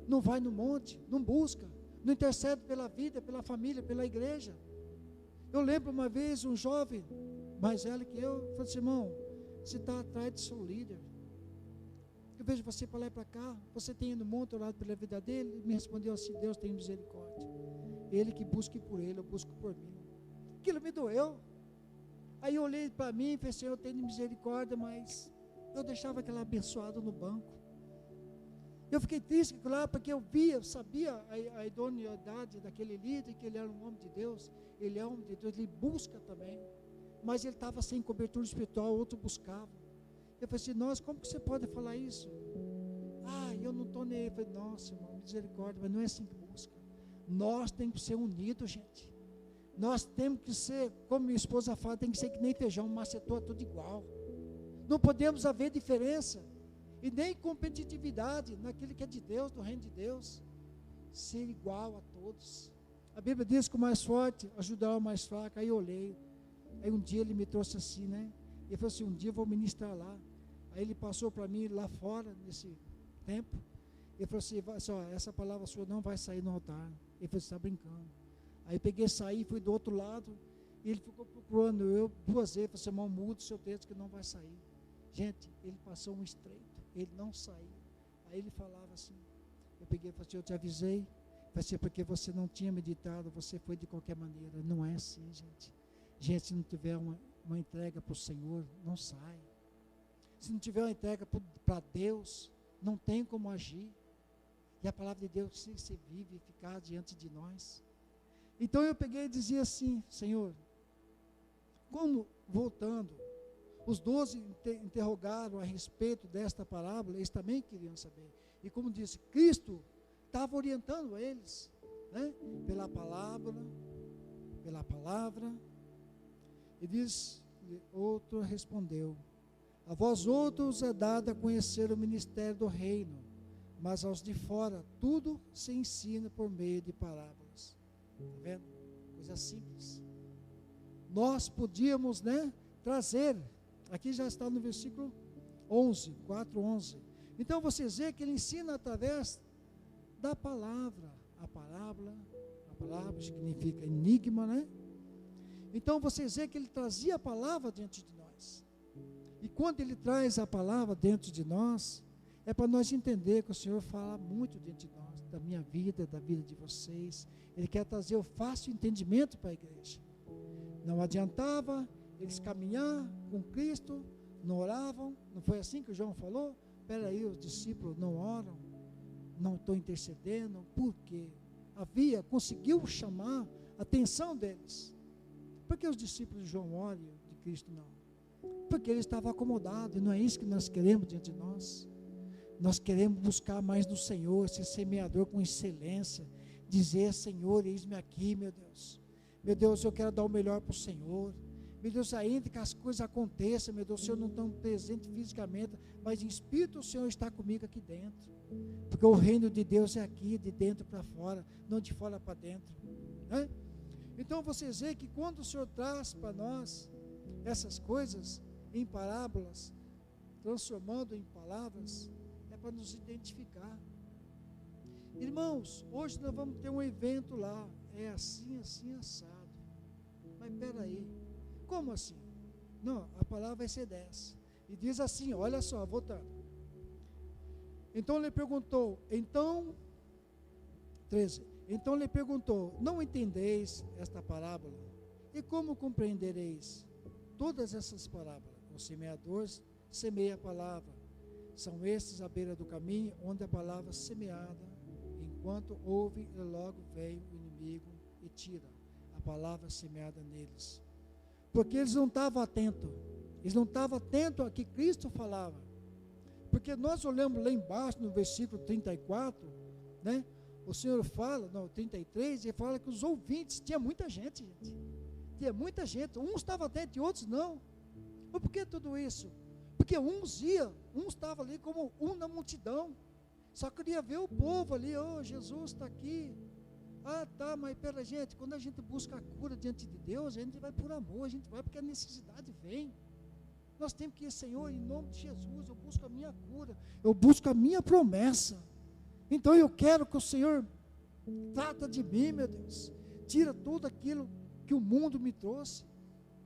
Não vai no monte, não busca, não intercede pela vida, pela família, pela igreja. Eu lembro uma vez um jovem, mais velho que eu, falou assim: irmão, você está atrás do seu líder. Eu vejo você para lá e para cá, você tem ido no monte, orado pela vida dele. Ele me respondeu assim: Deus tem misericórdia. Ele que busque por ele, eu busco por mim. Aquilo me doeu. Aí eu olhei para mim e falei: Senhor, eu tenho misericórdia, mas eu deixava aquela abençoada no banco. Eu fiquei triste lá, porque eu via, eu sabia a idoneidade daquele líder, que ele era um homem de Deus. Ele é um homem de Deus, ele busca também. Mas ele estava sem cobertura espiritual, outro buscava. Eu falei assim: nossa, como que você pode falar isso? Ah, eu não estou nem aí. Eu falei: nossa, irmão, misericórdia, mas não é assim que busca. Nós temos que ser unidos, gente. Nós temos que ser, como minha esposa fala, tem que ser que nem feijão, macetô, tudo igual. Não podemos haver diferença. E nem competitividade naquilo que é de Deus, do reino de Deus. Ser igual a todos. A Bíblia diz que o mais forte ajudará o mais fraco. Aí eu olhei. Aí um dia ele me trouxe assim, né? Ele falou assim: um dia eu vou ministrar lá. Aí ele passou para mim lá fora, tempo. Ele falou assim, ó, essa palavra sua não vai sair no altar. Ele falou, você está brincando. Aí eu peguei, saí, fui do outro lado, e ele ficou procurando eu 2 vezes, falou assim, irmão, muda o seu texto que não vai sair. Gente, ele passou um estreito, ele não saiu. Aí ele falava assim, eu peguei e falei assim, eu te avisei, vai ser porque você não tinha meditado, você foi de qualquer maneira. Não é assim, gente. Gente, se não tiver uma entrega para o Senhor, não sai. Se não tiver uma entrega para Deus, não tem como agir. E a palavra de Deus precisa ser viva e ficar diante de nós. Então eu peguei e dizia assim, Senhor, como, voltando, os 12 interrogaram a respeito desta parábola, eles também queriam saber. E como disse, Cristo estava orientando eles, né? Pela palavra, e diz, outro respondeu, a vós outros é dado a conhecer o ministério do reino, mas aos de fora tudo se ensina por meio de parábolas. Está vendo? Coisa simples. Nós podíamos, né, trazer, aqui já está no versículo 11, 4:11. Então vocês veem que ele ensina através da palavra, a parábola significa enigma, né? Então vocês veem que ele trazia a palavra diante de nós. E quando ele traz a palavra dentro de nós, é para nós entender que o Senhor fala muito dentro de nós, da minha vida, da vida de vocês. Ele quer trazer o fácil entendimento para a igreja. Não adiantava eles caminhar com Cristo, não oravam, não foi assim que o João falou? Espera aí, os discípulos não oram, não estão intercedendo, por quê? Conseguiu chamar a atenção deles. Por que os discípulos de João oram de Cristo não? Porque ele estava acomodado, e não é isso que nós queremos diante de nós. Nós queremos buscar mais no Senhor, ser semeador com excelência, dizer, Senhor, eis-me aqui, meu Deus. Meu Deus, eu quero dar o melhor para o Senhor. Meu Deus, ainda que as coisas aconteçam, meu Deus, o Senhor não está presente fisicamente, mas em espírito o Senhor está comigo aqui dentro. Porque o reino de Deus é aqui, de dentro para fora, não de fora para dentro. Né? Então vocês veem que quando o Senhor traz para nós essas coisas em parábolas, transformando em palavras, é para nos identificar. Irmãos, hoje nós vamos ter um evento lá, é assim, assim, assado. Mas peraí, como assim? Não, a palavra vai ser dessa. E diz assim, olha só, voltando. Então lhe perguntou, 13, então lhe perguntou, não entendeis esta parábola? E como compreendereis todas essas parábolas? O semeador semeia a palavra. São estes à beira do caminho, onde a palavra semeada, enquanto ouve, e logo vem o inimigo e tira a palavra semeada neles. Porque eles não estavam atentos. Eles não estavam atentos a que Cristo falava. Porque nós olhamos lá embaixo, no versículo 34, né? O Senhor fala, no 33, ele fala que os ouvintes, tinha muita gente. Tinha muita gente. Uns estavam atentos e outros não. Mas por que tudo isso? Porque uns estavam ali como um na multidão. Só queria ver o povo ali, Jesus está aqui. Ah, tá, mas pera, gente, quando a gente busca a cura diante de Deus, a gente vai por amor, a gente vai porque a necessidade vem. Nós temos que ir, Senhor, em nome de Jesus, eu busco a minha cura, eu busco a minha promessa. Então eu quero que o Senhor trata de mim, meu Deus. Tira tudo aquilo que o mundo me trouxe,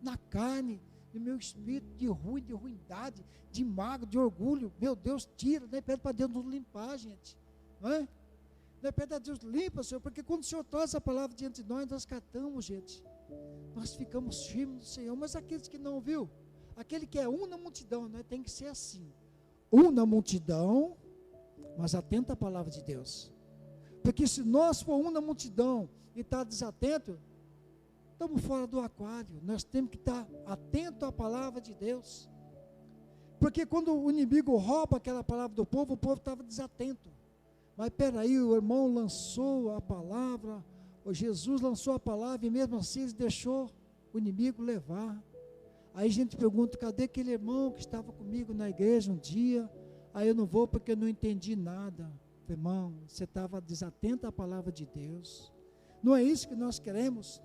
na carne, no meu espírito, de ruindade, de mago, de orgulho. Meu Deus, tira, né? Pede para Deus nos limpar, gente. Não é? Pede a Deus, limpa, Senhor, porque quando o Senhor traz a palavra diante de nós, nós catamos, gente. Nós ficamos firmes no Senhor. Mas aqueles que não viu, aquele que é um na multidão, né? Tem que ser assim. Um na multidão, mas atento à palavra de Deus. Porque se nós for um na multidão e estar desatento, estamos fora do aquário. Nós temos que estar atento à palavra de Deus. Porque quando o inimigo rouba aquela palavra do povo, o povo estava desatento. Mas peraí, o irmão lançou a palavra, o Jesus lançou a palavra, e mesmo assim ele deixou o inimigo levar. Aí a gente pergunta, cadê aquele irmão que estava comigo na igreja um dia? Aí eu não vou porque eu não entendi nada. Irmão, você estava desatento à palavra de Deus. Não é isso que nós queremos.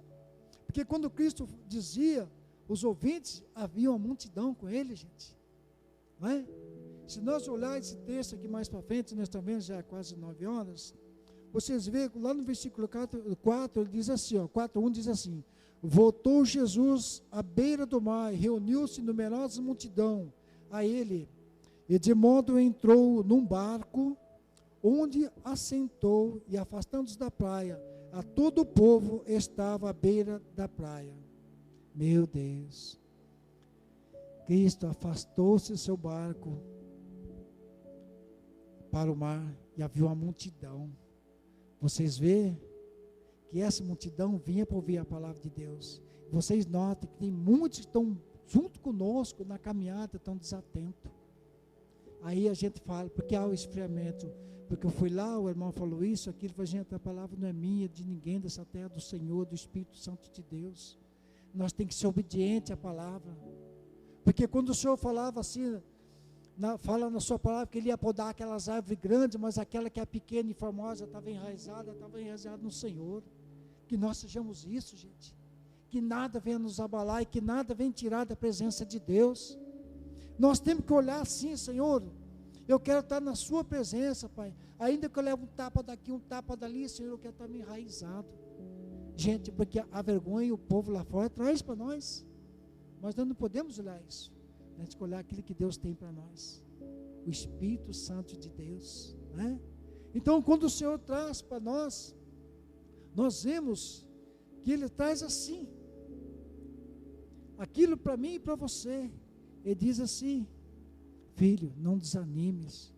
Porque quando Cristo dizia, os ouvintes, havia uma multidão com ele, gente. Não é? Se nós olharmos esse texto aqui mais para frente, nós estamos vendo já é quase 9 horas, vocês veem lá no versículo 4 ele diz assim, 4:1 diz assim: voltou Jesus à beira do mar, reuniu-se numerosa multidão a ele, e de modo entrou num barco, onde assentou, e afastando-se da praia, a todo o povo estava à beira da praia. Meu Deus, Cristo afastou-se do seu barco para o mar, e havia uma multidão. Vocês veem que essa multidão vinha para ouvir a palavra de Deus. Vocês notam que tem muitos que estão junto conosco na caminhada, estão desatentos. Aí a gente fala, porque há o esfriamento, porque eu fui lá, o irmão falou isso, aquilo, falei, gente, a palavra não é minha, de ninguém dessa terra, do Senhor, do Espírito Santo de Deus. Nós temos que ser obedientes à palavra, porque quando o Senhor falava assim, fala na sua palavra que ele ia podar aquelas árvores grandes, mas aquela que é pequena e formosa estava enraizada no Senhor. Que nós sejamos isso, gente, que nada venha nos abalar e que nada venha tirar da presença de Deus. Nós temos que olhar assim, Senhor, eu quero estar na sua presença, Pai, ainda que eu leve um tapa daqui, um tapa dali, Senhor, eu quero estar meio enraizado, gente, porque a vergonha o povo lá fora traz para nós, mas nós não podemos olhar isso, nós temos que olhar aquilo que Deus tem para nós, o Espírito Santo de Deus, né? Então quando o Senhor traz para nós, nós vemos que Ele traz assim, aquilo para mim e para você. Ele diz assim: filho, não desanimes,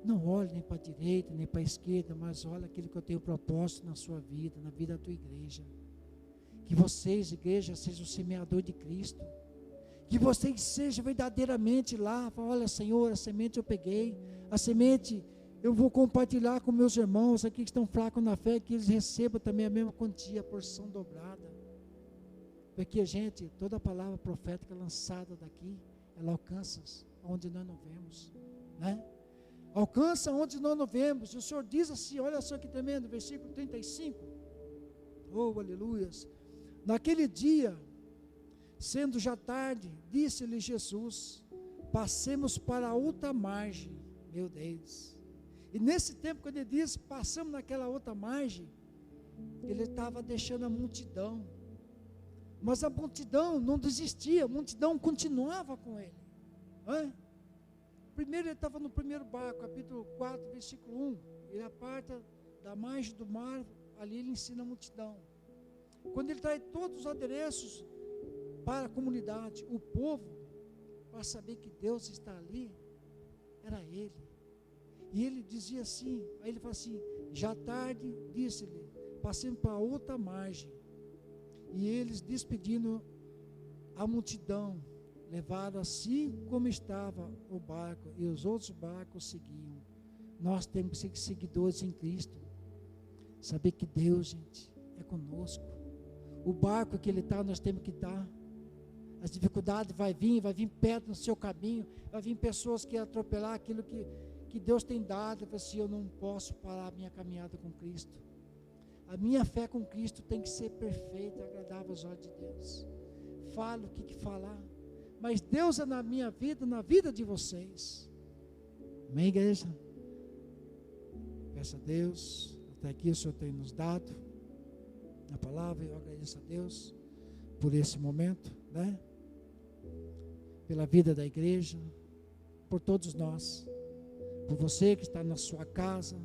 não olhe nem para a direita, nem para a esquerda, mas olha aquilo que eu tenho proposto na sua vida, na vida da tua igreja. Que vocês, igreja, sejam o semeador de Cristo, que vocês sejam verdadeiramente lá, olha Senhor, a semente eu peguei, a semente eu vou compartilhar com meus irmãos aqui que estão fracos na fé, que eles recebam também a mesma quantia, a porção dobrada. Porque, gente, toda palavra profética lançada daqui, ela alcança onde nós não vemos, né? Alcança onde nós não vemos. E o Senhor diz assim, olha só que tremendo, versículo 35. Oh, aleluias. Naquele dia, sendo já tarde, disse-lhe Jesus: passemos para a outra margem. Meu Deus. E nesse tempo, quando ele diz, passamos naquela outra margem, ele estava deixando a multidão. Mas a multidão não desistia, a multidão continuava com ele. Primeiro ele estava no primeiro barco, capítulo 4, versículo 1. Ele aparta da margem do mar, ali ele ensina a multidão. Quando ele traz todos os adereços para a comunidade, o povo, para saber que Deus está ali, era ele. E ele dizia assim, aí ele fala assim, já tarde, disse-lhe, passemos para outra margem. E eles, despedindo a multidão, levaram assim como estava o barco, e os outros barcos seguiam. Nós temos que ser seguidores em Cristo, saber que Deus, gente, é conosco. O barco que Ele está, nós temos que estar. As dificuldades vai vir perto no seu caminho, vai vir pessoas que atropelar aquilo que Deus tem dado. Eu falo assim, eu não posso parar a minha caminhada com Cristo. A minha fé com Cristo tem que ser perfeita, agradável aos olhos de Deus. Falo o que falar, mas Deus é na minha vida, na vida de vocês. Amém, igreja? Peço a Deus, até aqui o Senhor tem nos dado a palavra, eu agradeço a Deus por esse momento, né? Pela vida da igreja, por todos nós, por você que está na sua casa,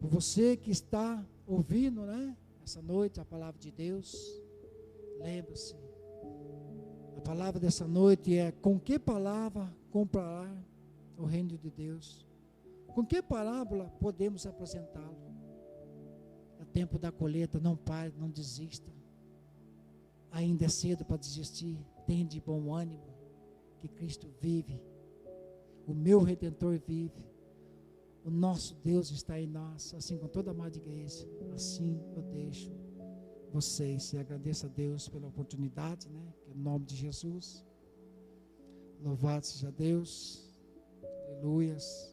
por você que está ouvindo, né, essa noite a palavra de Deus. Lembre-se, a palavra dessa noite é: com que palavra comparar o reino de Deus? Com que parábola podemos apresentá-lo? É tempo da colheita, não pare, não desista. Ainda é cedo para desistir. Tenha de bom ânimo, que Cristo vive, o meu Redentor vive. O nosso Deus está em nós, assim com toda a amada igreja. Assim eu deixo vocês e agradeço a Deus pela oportunidade, né? Que é o nome de Jesus. Louvado seja Deus. Aleluias.